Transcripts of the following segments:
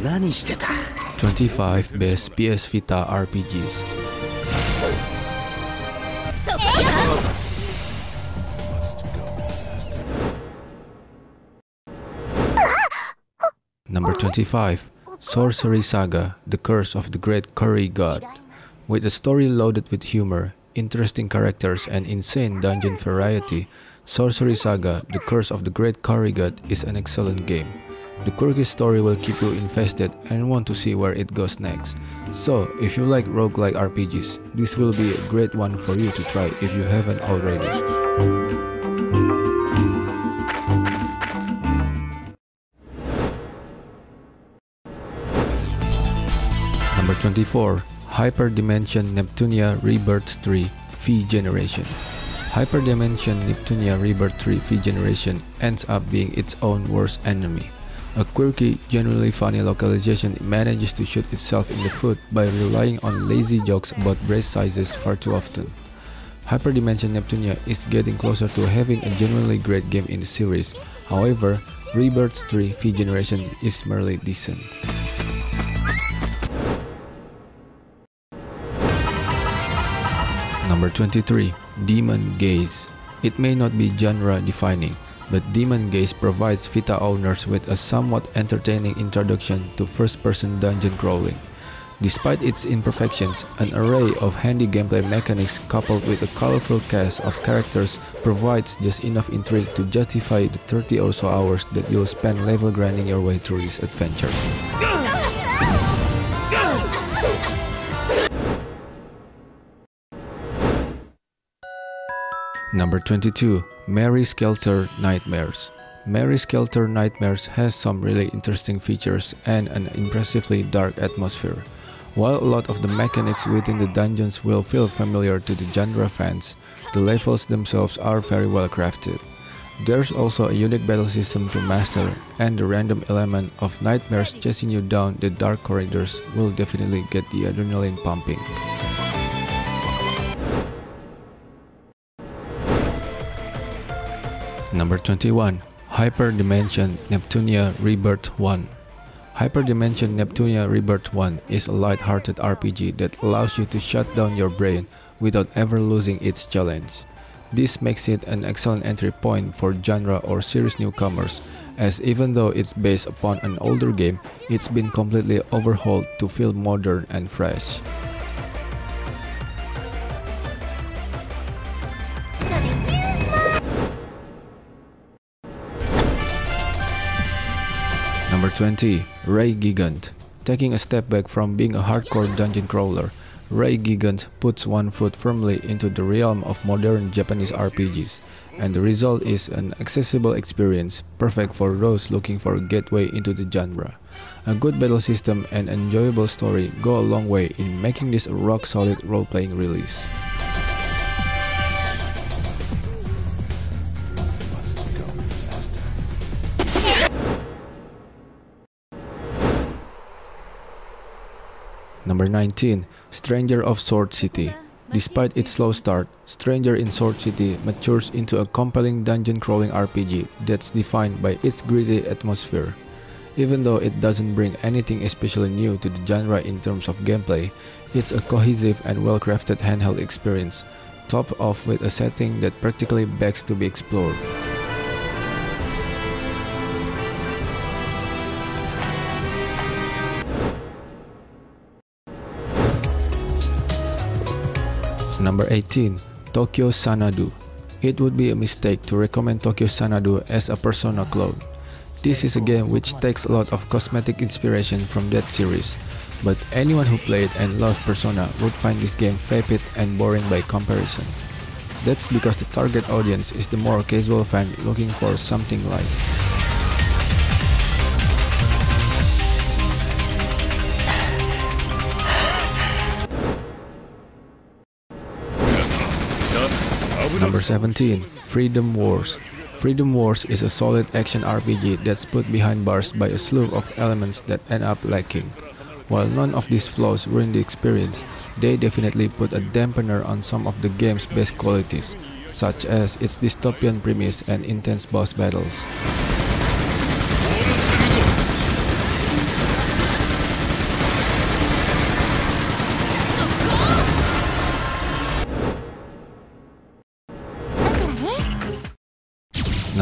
25 Best PS Vita RPGs. Number 25, Sorcery Saga, The Curse of the Great Curry God. With a story loaded with humor, interesting characters, and insane dungeon variety, Sorcery Saga, The Curse of the Great Curry God is an excellent game. The quirky story will keep you invested and want to see where it goes next. So, if you like roguelike RPGs, this will be a great one for you to try if you haven't already. Number 24, Hyperdimension Neptunia Rebirth 3 V Generation. Hyperdimension Neptunia Rebirth 3 V Generation ends up being its own worst enemy. A quirky, genuinely funny localization manages to shoot itself in the foot by relying on lazy jokes about breast sizes far too often. Hyperdimension Neptunia is getting closer to having a genuinely great game in the series. However, Rebirth 3 V Generation is merely decent. Number 23, Demon Gaze. It may not be genre defining, but Demon Gaze provides Vita owners with a somewhat entertaining introduction to first-person dungeon crawling. Despite its imperfections, an array of handy gameplay mechanics coupled with a colorful cast of characters provides just enough intrigue to justify the 30 or so hours that you'll spend level grinding your way through this adventure. Number 22, Mary Skelter Nightmares. Mary Skelter Nightmares has some really interesting features and an impressively dark atmosphere. While a lot of the mechanics within the dungeons will feel familiar to the genre fans, the levels themselves are very well crafted. There's also a unique battle system to master, and the random element of nightmares chasing you down the dark corridors will definitely get the adrenaline pumping. Number 21, Hyperdimension Neptunia Rebirth 1. Hyperdimension Neptunia Rebirth 1 is a light-hearted RPG that allows you to shut down your brain without ever losing its challenge. This makes it an excellent entry point for genre or series newcomers, as even though it's based upon an older game, it's been completely overhauled to feel modern and fresh. Number 20, Ray Gigant. Taking a step back from being a hardcore dungeon crawler, Ray Gigant puts one foot firmly into the realm of modern Japanese RPGs, and the result is an accessible experience, perfect for those looking for a gateway into the genre. A good battle system and enjoyable story go a long way in making this a rock-solid role-playing release. Number 19, Stranger of Sword City. Despite its slow start, Stranger in Sword City matures into a compelling dungeon crawling RPG that's defined by its gritty atmosphere. Even though it doesn't bring anything especially new to the genre in terms of gameplay, it's a cohesive and well-crafted handheld experience, topped off with a setting that practically begs to be explored. Number 18, Tokyo Xanadu. It would be a mistake to recommend Tokyo Xanadu as a Persona clone. This is a game which takes a lot of cosmetic inspiration from that series, but anyone who played and loved Persona would find this game vapid and boring by comparison. That's because the target audience is the more casual fan looking for something light. Number 17, Freedom Wars. Freedom Wars is a solid action RPG that's put behind bars by a slew of elements that end up lacking. While none of these flaws ruin the experience, they definitely put a dampener on some of the game's best qualities, such as its dystopian premise and intense boss battles.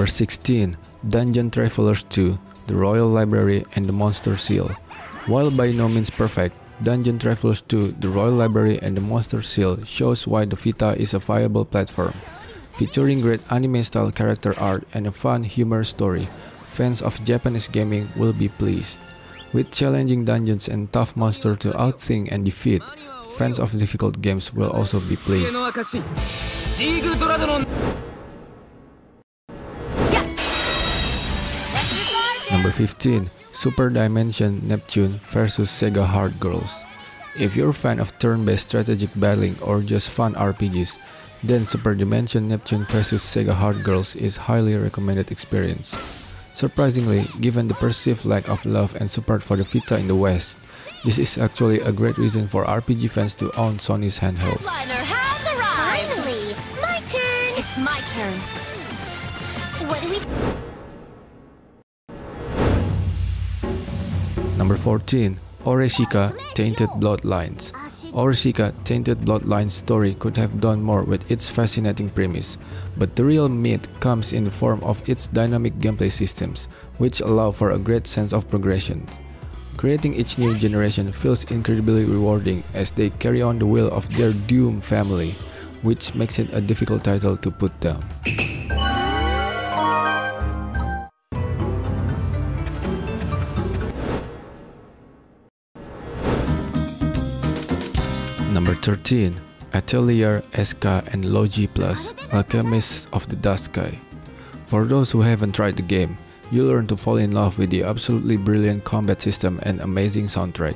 Number 16. Dungeon Travelers 2, The Royal Library and the Monster Seal. While by no means perfect, Dungeon Travelers 2, The Royal Library and the Monster Seal shows why the Vita is a viable platform. Featuring great anime-style character art and a fun, humorous story, fans of Japanese gaming will be pleased. With challenging dungeons and tough monsters to outthink and defeat, fans of difficult games will also be pleased. Number 15. Superdimension Neptune vs Sega Hard Girls. If you're a fan of turn-based strategic battling or just fun RPGs, then Superdimension Neptune vs Sega Hard Girls is highly recommended experience. Surprisingly, given the perceived lack of love and support for the Vita in the West, this is actually a great reason for RPG fans to own Sony's handheld. Finally! My turn! It's my turn. What do we... Number 14. Oreshika Tainted Bloodlines. Oreshika Tainted Bloodlines story could have done more with its fascinating premise, but the real meat comes in the form of its dynamic gameplay systems, which allow for a great sense of progression. Creating each new generation feels incredibly rewarding as they carry on the will of their doomed family, which makes it a difficult title to put down. Number 13. Atelier, Escha and Logy plus Alchemists of the Dusk. For those who haven't tried the game, you'll learn to fall in love with the absolutely brilliant combat system and amazing soundtrack.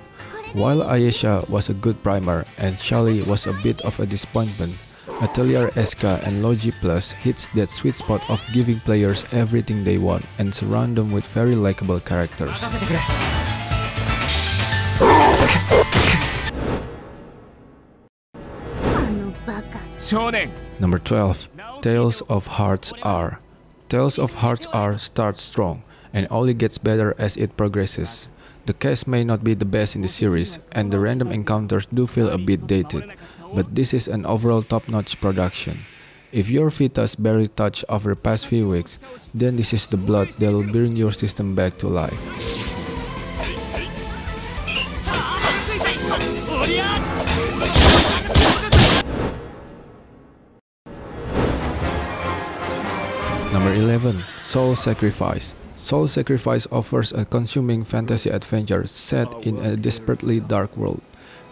While Ayesha was a good primer and Shallie was a bit of a disappointment, Atelier, Escha and Logy plus hits that sweet spot of giving players everything they want and surround them with very likable characters. Number 12. Tales of Hearts R. Tales of Hearts R starts strong and only gets better as it progresses. The cast may not be the best in the series and the random encounters do feel a bit dated, but this is an overall top-notch production. If your Vita's barely touched over the past few weeks, then this is the blood that will bring your system back to life. Number 11. Soul Sacrifice. Soul Sacrifice offers a consuming fantasy adventure set in a desperately dark world.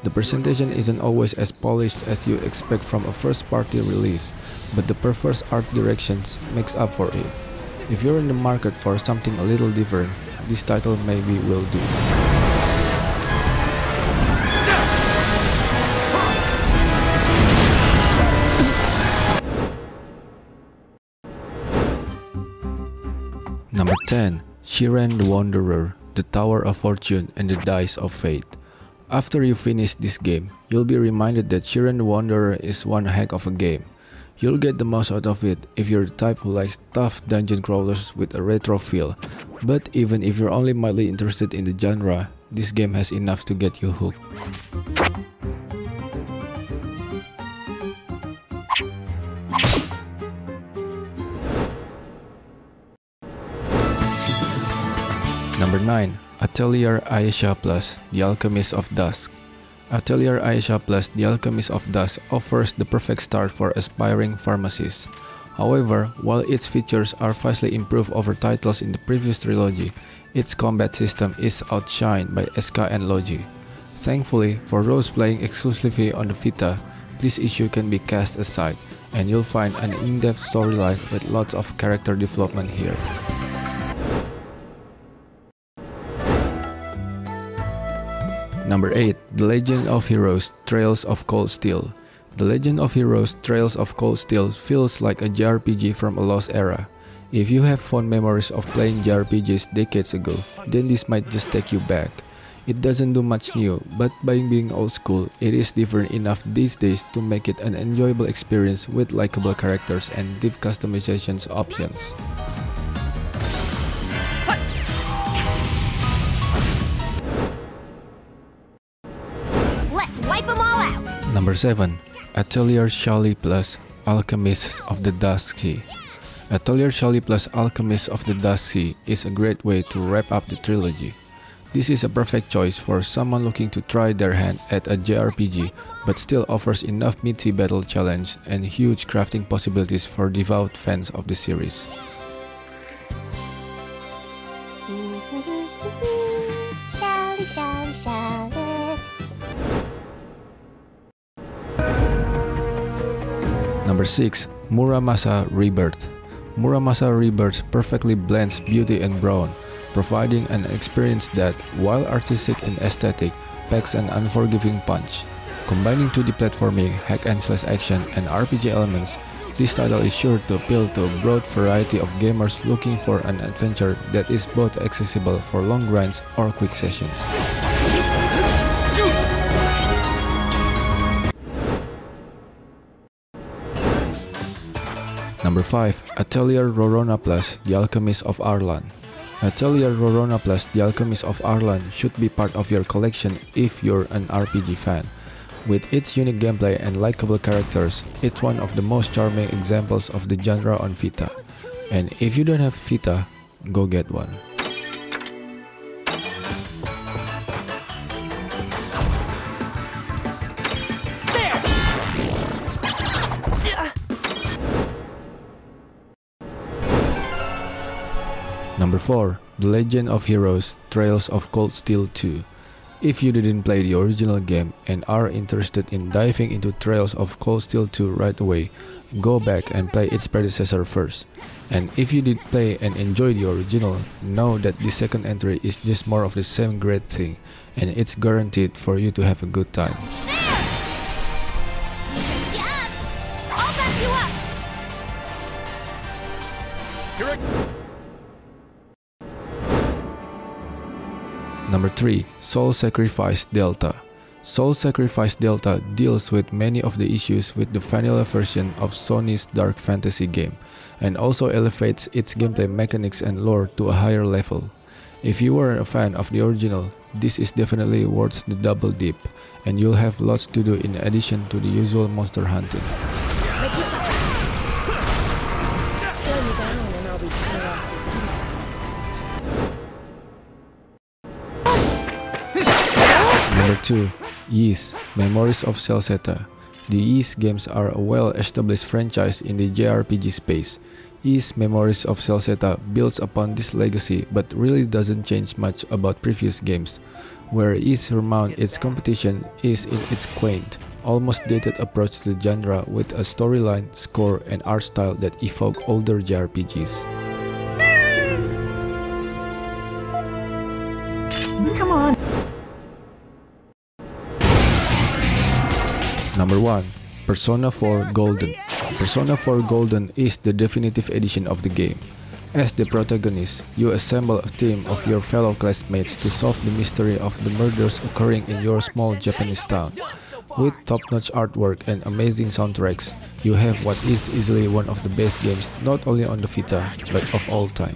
The presentation isn't always as polished as you expect from a first-party release, but the perverse art directions makes up for it. If you're in the market for something a little different, this title maybe will do. Number 10. Shiren the Wanderer, the Tower of Fortune and the Dice of Fate. After you finish this game, you'll be reminded that Shiren the Wanderer is one heck of a game. You'll get the most out of it if you're the type who likes tough dungeon crawlers with a retro feel, but even if you're only mildly interested in the genre, this game has enough to get you hooked. Number 9. Atelier Ayesha plus The Alchemist of Dusk. Atelier Ayesha plus The Alchemist of Dusk offers the perfect start for aspiring pharmacists. However, while its features are vastly improved over titles in the previous trilogy, its combat system is outshined by Escha and Logy. Thankfully, for those playing exclusively on the Vita, this issue can be cast aside, and you'll find an in-depth storyline with lots of character development here. Number 8. The Legend of Heroes Trails of Cold Steel. The Legend of Heroes Trails of Cold Steel feels like a JRPG from a lost era. If you have fond memories of playing JRPGs decades ago, then this might just take you back. It doesn't do much new, but by being old school, it is different enough these days to make it an enjoyable experience with likable characters and deep customizations options. Number 7. Atelier Shallie plus Alchemists of the Dusk. Atelier Shallie plus Alchemists of the Dusk is a great way to wrap up the trilogy. This is a perfect choice for someone looking to try their hand at a JRPG but still offers enough meaty battle challenge and huge crafting possibilities for devout fans of the series. Shallie, Shallie, Shallie. Number 6. Muramasa Rebirth. Muramasa Rebirth perfectly blends beauty and brawn, providing an experience that, while artistic in aesthetic, packs an unforgiving punch. Combining 2D platforming, hack-and-slash action, and RPG elements, this title is sure to appeal to a broad variety of gamers looking for an adventure that is both accessible for long grinds or quick sessions. Number 5. Atelier Rorona plus The Alchemist of Arland. Atelier Rorona plus The Alchemist of Arland should be part of your collection if you're an RPG fan. With its unique gameplay and likable characters, it's one of the most charming examples of the genre on Vita. And if you don't have Vita, go get one. Number 4. The Legend of Heroes Trails of Cold Steel 2. If you didn't play the original game and are interested in diving into Trails of Cold Steel 2 right away, go back and play its predecessor first. And if you did play and enjoy the original, know that the second entry is just more of the same great thing, and it's guaranteed for you to have a good time. Yeah! I'll back you up! Number 3. Soul Sacrifice Delta. Soul Sacrifice Delta deals with many of the issues with the vanilla version of Sony's dark fantasy game, and also elevates its gameplay mechanics and lore to a higher level. If you are a fan of the original, this is definitely worth the double dip, and you'll have lots to do in addition to the usual monster hunting. Make you surprise. Slow me down and I'll be better after you next. Number 2. Ys, Memories of Celceta. The Ys games are a well-established franchise in the JRPG space. Ys Memories of Celceta builds upon this legacy but really doesn't change much about previous games. Where Ys remounts its competition is in its quaint, almost dated approach to the genre with a storyline, score, and art style that evoke older JRPGs. Come on! Number 1. Persona 4 Golden. Persona 4 Golden is the definitive edition of the game. As the protagonist, you assemble a team of your fellow classmates to solve the mystery of the murders occurring in your small Japanese town. With top-notch artwork and amazing soundtracks, you have what is easily one of the best games not only on the Vita, but of all time.